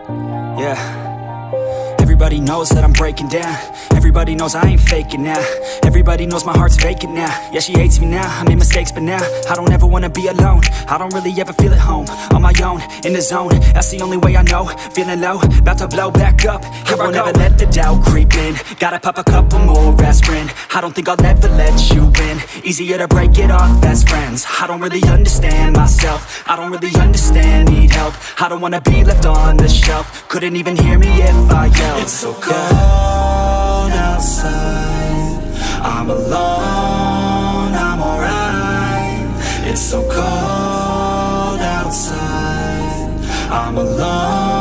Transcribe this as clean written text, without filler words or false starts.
Yeah. Everybody knows that I'm breaking down. Everybody knows I ain't faking now. Everybody knows my heart's vacant now. Yeah, she hates me now, I made mistakes but now I don't ever wanna be alone. I don't really ever feel at home. On my own, in the zone, that's the only way I know. Feeling low, about to blow back up. Here I won't ever let the doubt creep in. Gotta pop a couple more aspirin. I don't think I'll ever let you in. Easier to break it off best friends. I don't really understand myself. I don't really understand, need help. I don't wanna be left on the shelf. Couldn't even hear me if I yelled. It's so cold outside. I'm alone, I'm alright. It's so cold outside. I'm alone.